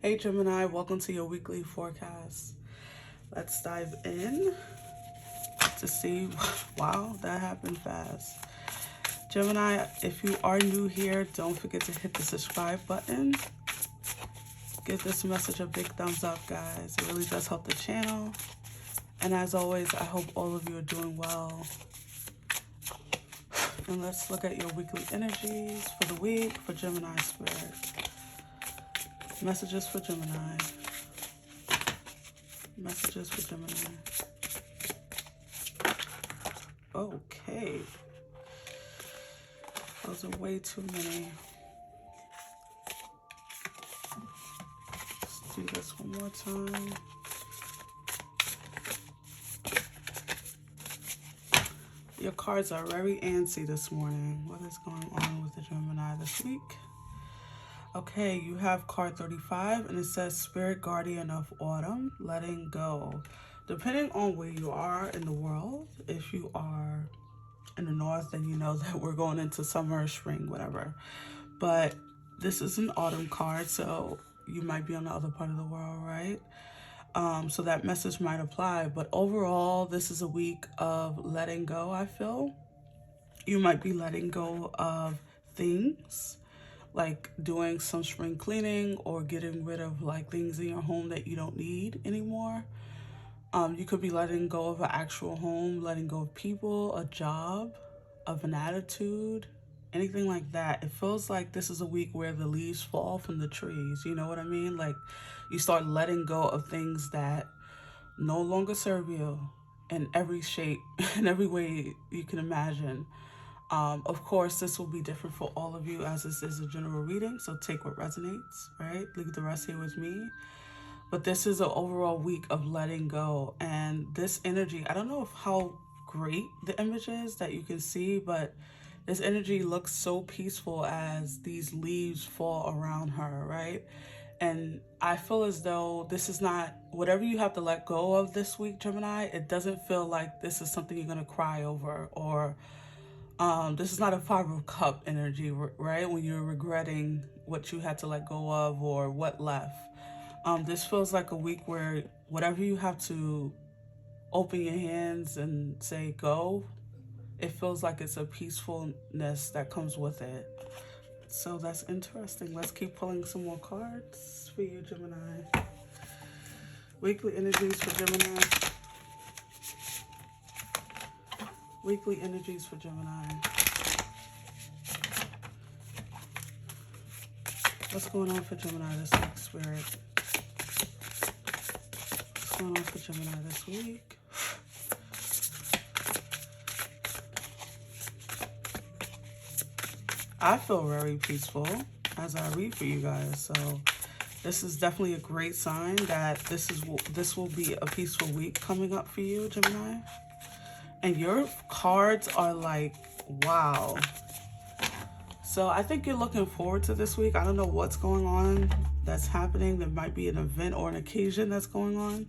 Hey Gemini, welcome to your weekly forecast. Let's dive in to see. Wow, that happened fast. Gemini, if you are new here, don't forget to hit the subscribe button. Give this message a big thumbs up, guys. It really does help the channel. And as always, I hope all of you are doing well. And let's look at your weekly energies for the week for Gemini Spirit. Messages for Gemini. Messages for Gemini. Okay. Those are way too many. Let's do this one more time. Your cards are very antsy this morning. What is going on with the Gemini this week? Okay, you have card 35 and it says Spirit Guardian of Autumn, letting go. Depending on where you are in the world, if you are in the north, then you know that we're going into summer, spring, whatever. But this is an autumn card, so you might be on the other part of the world, right? So that message might apply. But overall, this is a week of letting go, I feel. You might be letting go of things, like doing some spring cleaning or getting rid of like things in your home that you don't need anymore. You could be letting go of an actual home, letting go of people, a job, of an attitude, anything like that. It feels like this is a week where the leaves fall from the trees. You know what I mean? Like you start letting go of things that no longer serve you in every shape, in every way you can imagine. Of course, this will be different for all of you as this is a general reading, so take what resonates, right? Leave the rest here with me. But this is an overall week of letting go. And this energy, I don't know if how great the image is that you can see, but this energy looks so peaceful as these leaves fall around her, right? And I feel as though this is not, whatever you have to let go of this week, Gemini, it doesn't feel like this is something you're going to cry over, or this is not a Five of Cup energy, right? When you're regretting what you had to let go of or what left. This feels like a week where whatever you have to open your hands and say go, it feels like it's a peacefulness that comes with it. So that's interesting. Let's keep pulling some more cards for you, Gemini. Weekly energies for Gemini. Weekly energies for Gemini. What's going on for Gemini this week, Spirit? What's going on for Gemini this week? I feel very peaceful as I read for you guys. So this is definitely a great sign that this will be a peaceful week coming up for you, Gemini. And your cards are like, wow. So I think you're looking forward to this week. I don't know what's going on that's happening. There might be an event or an occasion that's going on.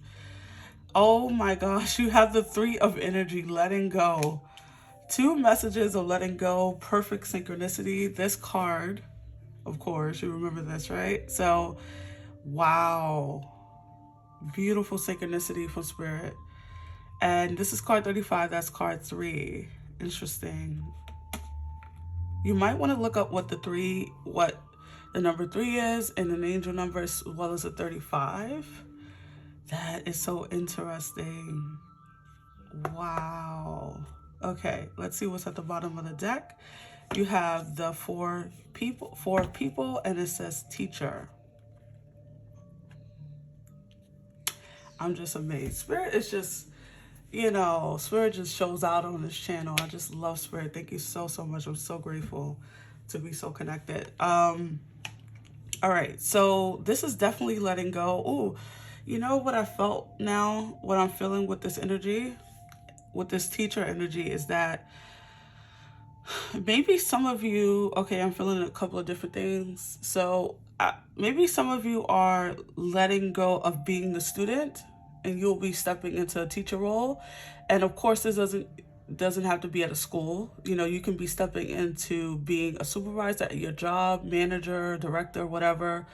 Oh my gosh, you have the Three of Energy, letting go. Two messages of letting go, perfect synchronicity. This card, of course, you remember this, right? So, wow. Beautiful synchronicity from Spirit. And this is card 35, that's card 3. Interesting. You might want to look up what the number 3 is and an angel number as well as a 35. That is so interesting. Wow. Okay, let's see what's at the bottom of the deck. You have the four people, and it says teacher. I'm just amazed. Spirit is just, Spirit just shows out on this channel. I just love Spirit. Thank you so much. I'm so grateful to be so connected. All right, so this is definitely letting go. Ooh, you know what I felt now, what I'm feeling with this energy, with this teacher energy, is that maybe some of you, okay, I'm feeling a couple of different things. So maybe some of you are letting go of being the student and you'll be stepping into a teacher role. And of course, this doesn't have to be at a school. You can be stepping into being a supervisor at your job, manager, director, whatever.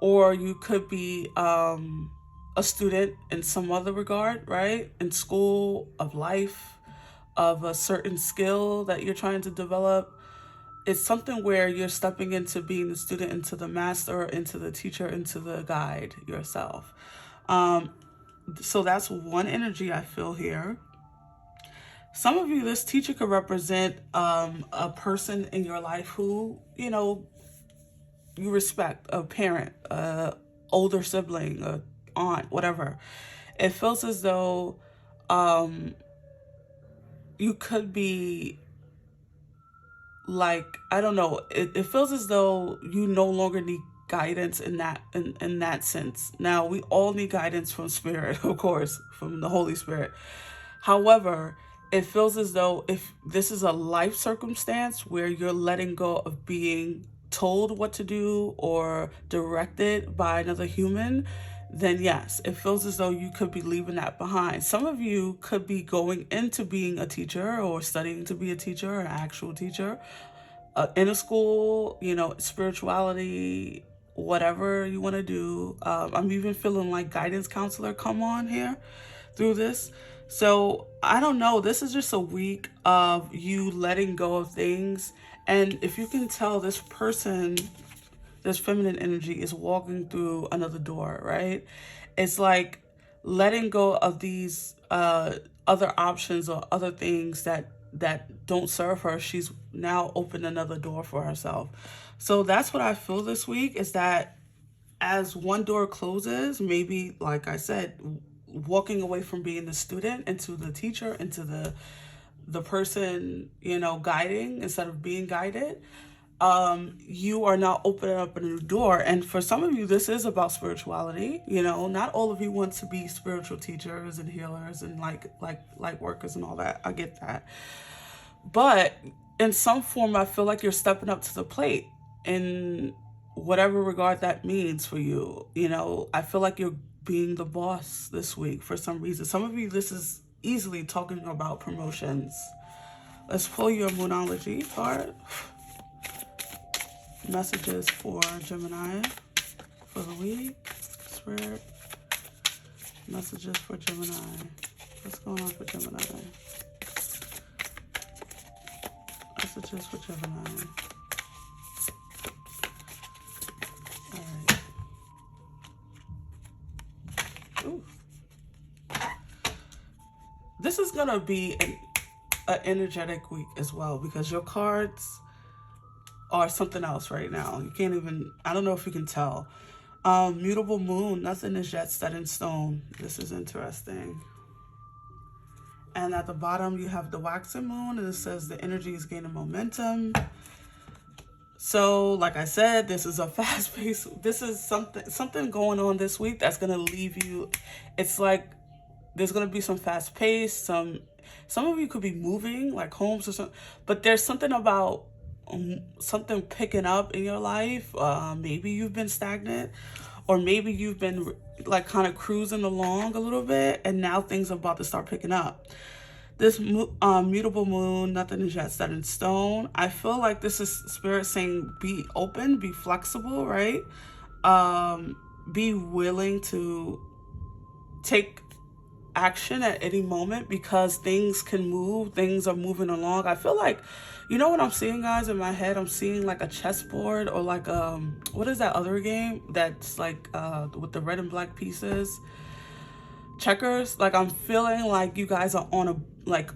or you could be a student in some other regard, right? In school, of life, of a certain skill that you're trying to develop. It's something where you're stepping into being the student, into the master, into the teacher, into the guide yourself. So that's one energy I feel here. Some of you, this teacher could represent a person in your life who, you respect, a parent, a older sibling, a aunt, whatever. It feels as though you could be like, I don't know, it feels as though you no longer need guidance in that sense. Now, we all need guidance from spirit, of course, from the Holy Spirit. However, it feels as though if this is a life circumstance where you're letting go of being told what to do or directed by another human, then yes, it feels as though you could be leaving that behind. Some of you could be going into being a teacher or studying to be a teacher, an actual teacher, in a school, spirituality, whatever you want to do. I'm even feeling like guidance counselor come on here through this. So I don't know. This is just a week of you letting go of things. And if you can tell, this person, this feminine energy is walking through another door, right? It's like letting go of these other options or other things that don't serve her. She's now opened another door for herself. So that's what I feel this week, is that as one door closes, maybe, like I said, walking away from being the student into the teacher, into the person, guiding instead of being guided, you are now opening up a new door. And for some of you, this is about spirituality. Not all of you want to be spiritual teachers and healers and like light workers and all that. I get that. But in some form, I feel like you're stepping up to the plate in whatever regard that means for you. I feel like you're being the boss this week for some reason. Some of you, this is easily talking about promotions. Let's pull your Moonology card. Messages for Gemini for the week. Spirit. Messages for Gemini. What's going on for Gemini? Messages for Gemini. Alright. Ooh. This is going to be an energetic week as well, because your cards are something else right now. You can't even, I don't know if you can tell. Mutable moon, nothing is yet set in stone. This is interesting. And at the bottom, you have the waxing moon, and it says the energy is gaining momentum. So, like I said, this is a fast-paced, this is something going on this week that's going to leave you, it's like there's going to be some fast-paced, some of you could be moving, like homes or something, but there's something about something picking up in your life. Maybe you've been stagnant, or maybe you've been like kind of cruising along a little bit, and now things are about to start picking up. This mutable moon, nothing is yet set in stone. I feel like this is spirit saying be open, be flexible, right? Be willing to take action at any moment, because things can move, things are moving along. I feel like, what I'm seeing, guys, in my head? I'm seeing like a chessboard, or like what is that other game that's like with the red and black pieces? Checkers. Like, I'm feeling like you guys are on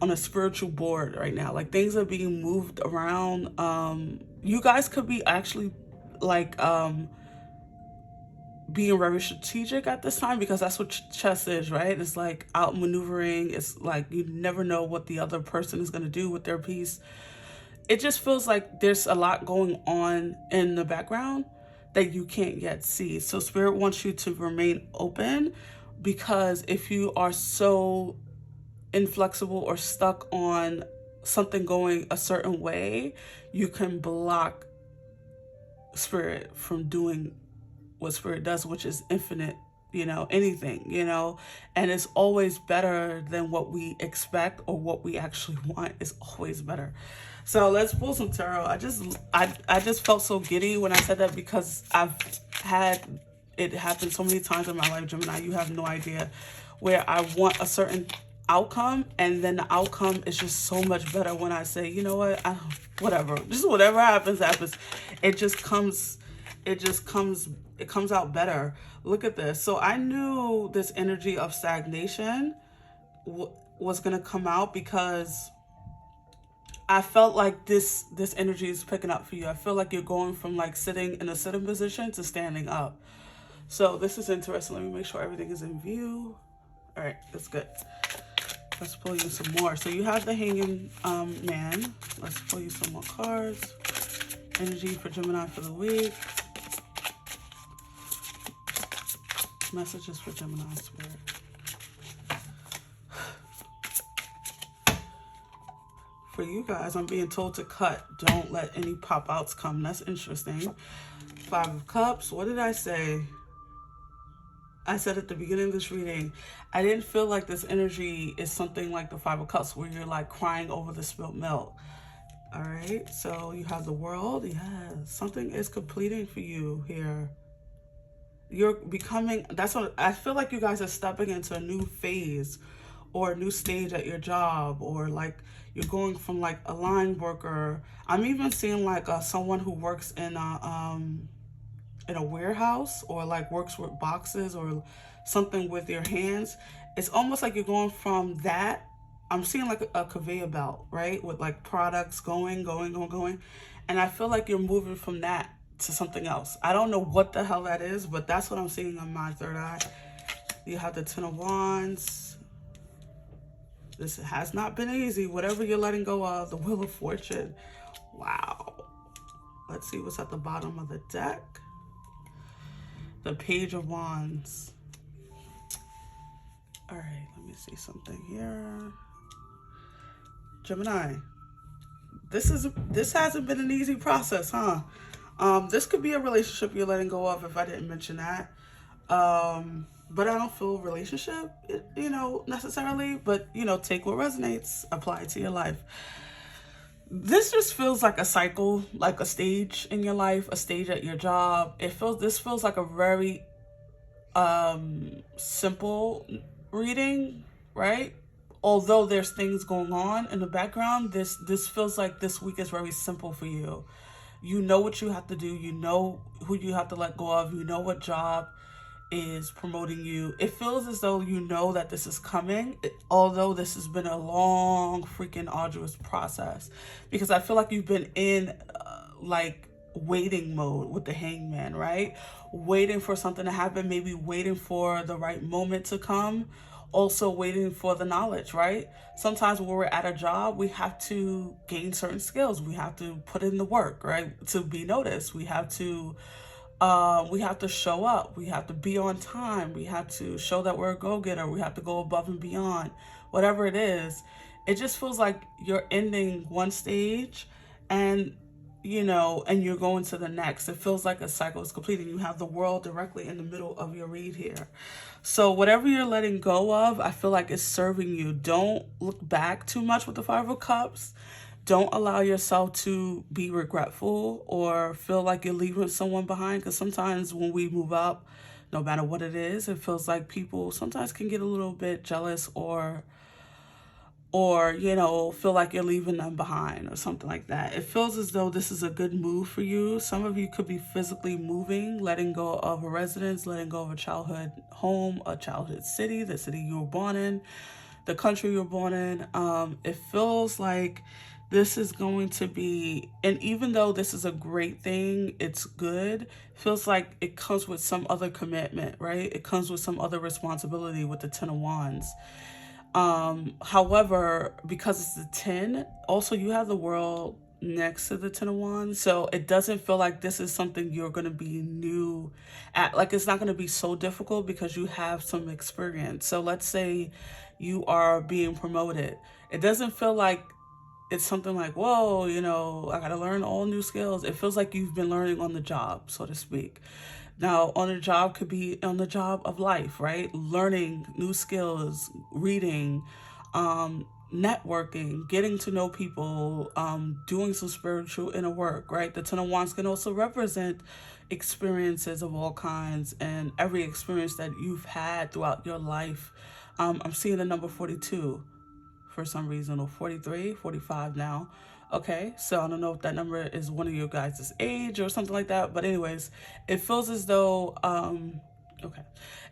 a spiritual board right now. Like, things are being moved around. You guys could be actually like being very strategic at this time, because that's what chess is, right? It's like outmaneuvering. It's like you never know what the other person is going to do with their piece. It just feels like there's a lot going on in the background that you can't yet see. So spirit wants you to remain open, because if you are so inflexible or stuck on something going a certain way, you can block spirit from doing what spirit does, which is infinite, anything, and it's always better than what we expect, or what we actually want is always better. So let's pull some tarot. I just felt so giddy when I said that, because I've had it happens so many times in my life, Gemini, you have no idea, where I want a certain outcome, and then the outcome is just so much better when I say, you know what, whatever, just whatever happens. It just comes, it comes out better. Look at this. So I knew this energy of stagnation was going to come out, because I felt like this energy is picking up for you. I feel like you're going from like sitting in a sitting position to standing up. So this is interesting. Let me make sure everything is in view. All right, that's good. Let's pull you some more. So you have the Hanging Man. Let's pull you some more cards. Energy for Gemini for the week. Messages for Gemini Spirit. For you guys, I'm being told to cut. Don't let any pop-outs come. That's interesting. 5 of Cups. What did I say? I said at the beginning of this reading, I didn't feel like this energy is something like the 5 of Cups, where you're like crying over the spilt milk. All right. So you have the World. Yeah. Something is completing for you here. You're becoming, that's what I feel like. You guys are stepping into a new phase or a new stage at your job, or like you're going from like a line worker. I'm even seeing like someone who works in a warehouse, or like works with boxes or something with your hands. It's almost like you're going from that. I'm seeing like a conveyor belt, right? With like products going. And I feel like you're moving from that to something else. I don't know what the hell that is, but that's what I'm seeing on my third eye. You have the 10 of Wands. This has not been easy. Whatever you're letting go of, the Wheel of Fortune. Wow. Let's see what's at the bottom of the deck. The Page of Wands. All right, let me see something here. Gemini, this hasn't been an easy process, huh? This could be a relationship you're letting go of, if I didn't mention that. But I don't feel relationship, necessarily. But, take what resonates, apply it to your life. This just feels like a cycle, like a stage in your life, a stage at your job. This feels like a very simple reading, right? Although there's things going on in the background, this feels like this week is very simple for you. You know what you have to do. You know who you have to let go of. You know what job is promoting you. It feels as though you know that this is coming, although this has been a long, freaking arduous process. Because I feel like you've been in like waiting mode with the Hangman, right? Waiting for something to happen, maybe waiting for the right moment to come. Also waiting for the knowledge, right? Sometimes when we're at a job, we have to gain certain skills. We have to put in the work, right? To be noticed. We have to show up. We have to be on time. We have to show that we're a go-getter. We have to go above and beyond. Whatever it is, it just feels like you're ending one stage and you're going to the next. It feels like a cycle is completing. You have the World directly in the middle of your read here. So whatever you're letting go of, I feel like it's serving you. Don't look back too much with the 5 of Cups. Don't allow yourself to be regretful or feel like you're leaving someone behind. Because sometimes when we move up, no matter what it is, it feels like people sometimes can get a little bit jealous or feel like you're leaving them behind or something like that. It feels as though this is a good move for you. Some of you could be physically moving, letting go of a residence, letting go of a childhood home, a childhood city, the city you were born in, the country you were born in. It feels like this is going to be, and even though this is a great thing, it's good, feels like it comes with some other commitment, right? It comes with some other responsibility with the 10 of Wands. However, because it's the 10, also you have the World next to the 10 of Wands. So it doesn't feel like this is something you're going to be new at. Like, it's not going to be so difficult because you have some experience. So let's say you are being promoted. It doesn't feel like it's something like, whoa, I got to learn all new skills. It feels like you've been learning on the job, so to speak. Now, on the job could be on the job of life, right? Learning new skills, reading, networking, getting to know people, doing some spiritual inner work, right? The 10 of Wands can also represent experiences of all kinds and every experience that you've had throughout your life. I'm seeing the number 42 for some reason, or 43, 45 now. Okay, so I don't know if that number is one of your guys' age or something like that. But anyways, it feels as though okay.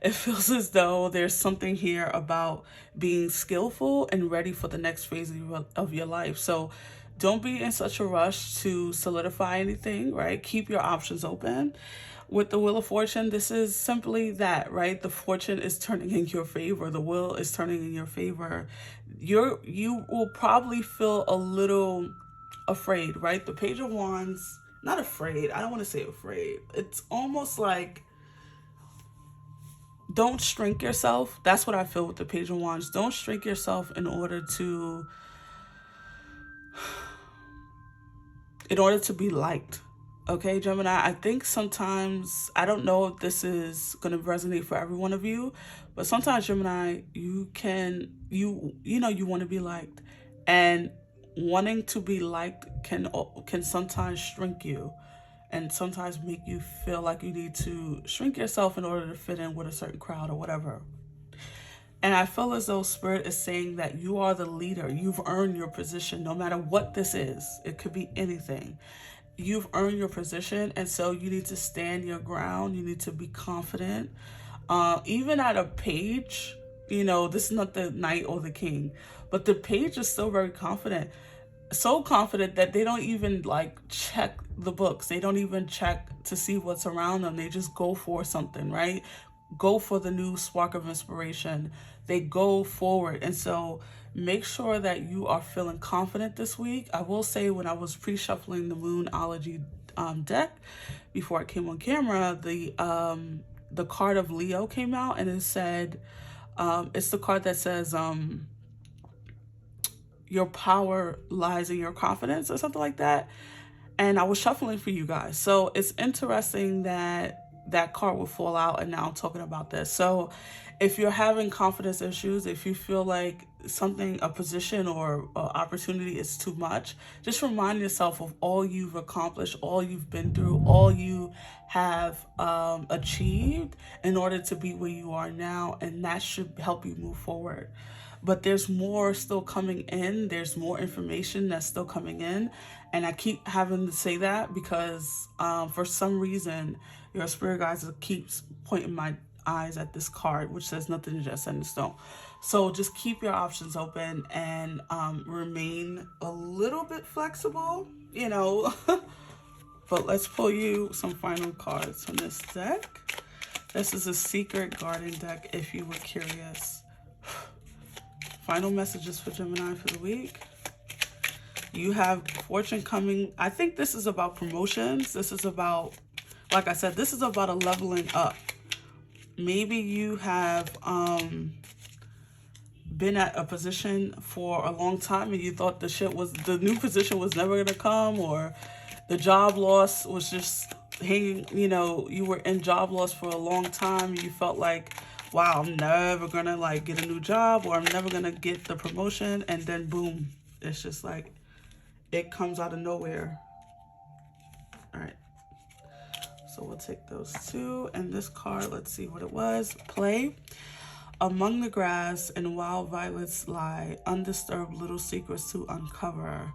It feels as though there's something here about being skillful and ready for the next phase of your life. So don't be in such a rush to solidify anything, right? Keep your options open. With the Wheel of Fortune, this is simply that, right? The fortune is turning in your favor. The wheel is turning in your favor. You will probably feel a little afraid, right? The Page of Wands, not afraid. I don't want to say afraid. It's almost like don't shrink yourself. That's what I feel with the Page of Wands. Don't shrink yourself in order to be liked. Okay, Gemini, I think sometimes, I don't know if this is going to resonate for every one of you, but sometimes, Gemini, you want to be liked, and wanting to be liked can sometimes shrink you, and sometimes make you feel like you need to shrink yourself in order to fit in with a certain crowd or whatever. And I feel as though Spirit is saying that you are the leader. You've earned your position, no matter what this is. It could be anything. You've earned your position, and so you need to stand your ground. You need to be confident. Even at a page, this is not the knight or the king, but the page is still very confident. So confident that they don't even check the books. They don't even check to see what's around them. They just go for something, right? Go for the new spark of inspiration. They go forward. And so make sure that you are feeling confident this week. I will say, when I was pre-shuffling the Moonology deck before I came on camera, the card of Leo came out, and it said, it's the card that says, your power lies in your confidence, or something like that. And I was shuffling for you guys. So it's interesting that that card will fall out, and now I'm talking about this. So if you're having confidence issues, if you feel like a position or opportunity is too much, just remind yourself of all you've accomplished, all you've been through, all you have achieved in order to be where you are now, and that should help you move forward. But there's more still coming in. There's more information that's still coming in. And I keep having to say that because for some reason, your spirit guides keeps pointing my eyes at this card, which says nothing is just set in stone. So just keep your options open and remain a little bit flexible, But let's pull you some final cards from this deck. This is a Secret Garden deck, if you were curious. Final messages for Gemini for the week. You have fortune coming. I think this is about promotions. This is about, like I said, this is about a leveling up. Maybe you have been at a position for a long time, and you thought the new position was never going to come, or the job loss was just hanging, you were in job loss for a long time, and you felt like, wow, I'm never gonna get a new job, or I'm never gonna get the promotion, and then boom, it's just like it comes out of nowhere. All right, so we'll take those two, and this card, let's see what it was. Play. Among the grass and wild violets lie undisturbed little secrets to uncover.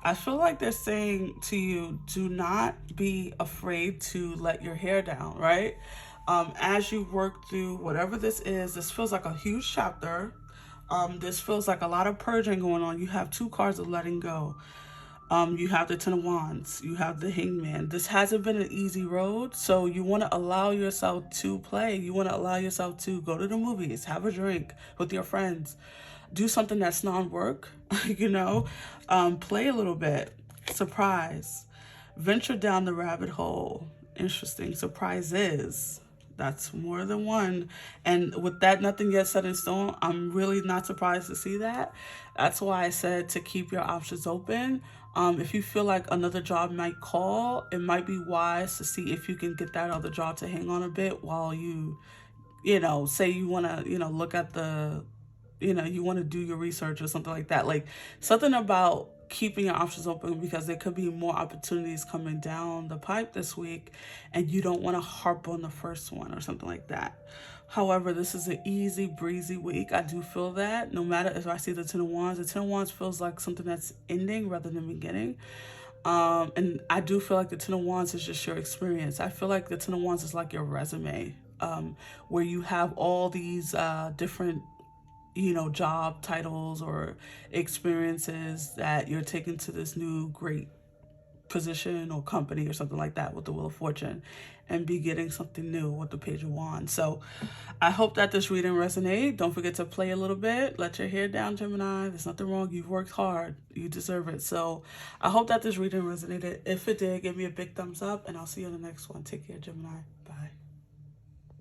I feel like they're saying to you, do not be afraid to let your hair down, right? As you work through whatever this is, this feels like a huge chapter. This feels like a lot of purging going on. You have two cards of letting go. You have the Ten of Wands. You have the Hangman. This hasn't been an easy road, so you want to allow yourself to play. You want to allow yourself to go to the movies, have a drink with your friends, do something that's non-work, play a little bit, surprise, venture down the rabbit hole. Interesting. Surprises. That's more than one. And with that nothing yet set in stone, I'm really not surprised to see that. That's why I said to keep your options open. If you feel like another job might call, it might be wise to see if you can get that other job to hang on a bit while you, say you want to, look at the, you want to do your research or something like that. Like something about keeping your options open because there could be more opportunities coming down the pipe this week and you don't want to harp on the first one or something like that. However, this is an easy breezy week. I do feel that no matter if I see the Ten of Wands, the Ten of Wands feels like something that's ending rather than beginning. And I do feel like the Ten of Wands is just your experience. I feel like the Ten of Wands is like your resume, where you have all these different job titles or experiences that you're taking to this new great position or company or something like that with the Wheel of Fortune, and be getting something new with the Page of Wands. So I hope that this reading resonates. Don't forget to play a little bit. Let your hair down, Gemini. There's nothing wrong. You've worked hard. You deserve it. So I hope that this reading resonated. If it did, give me a big thumbs up, and I'll see you in the next one. Take care, Gemini.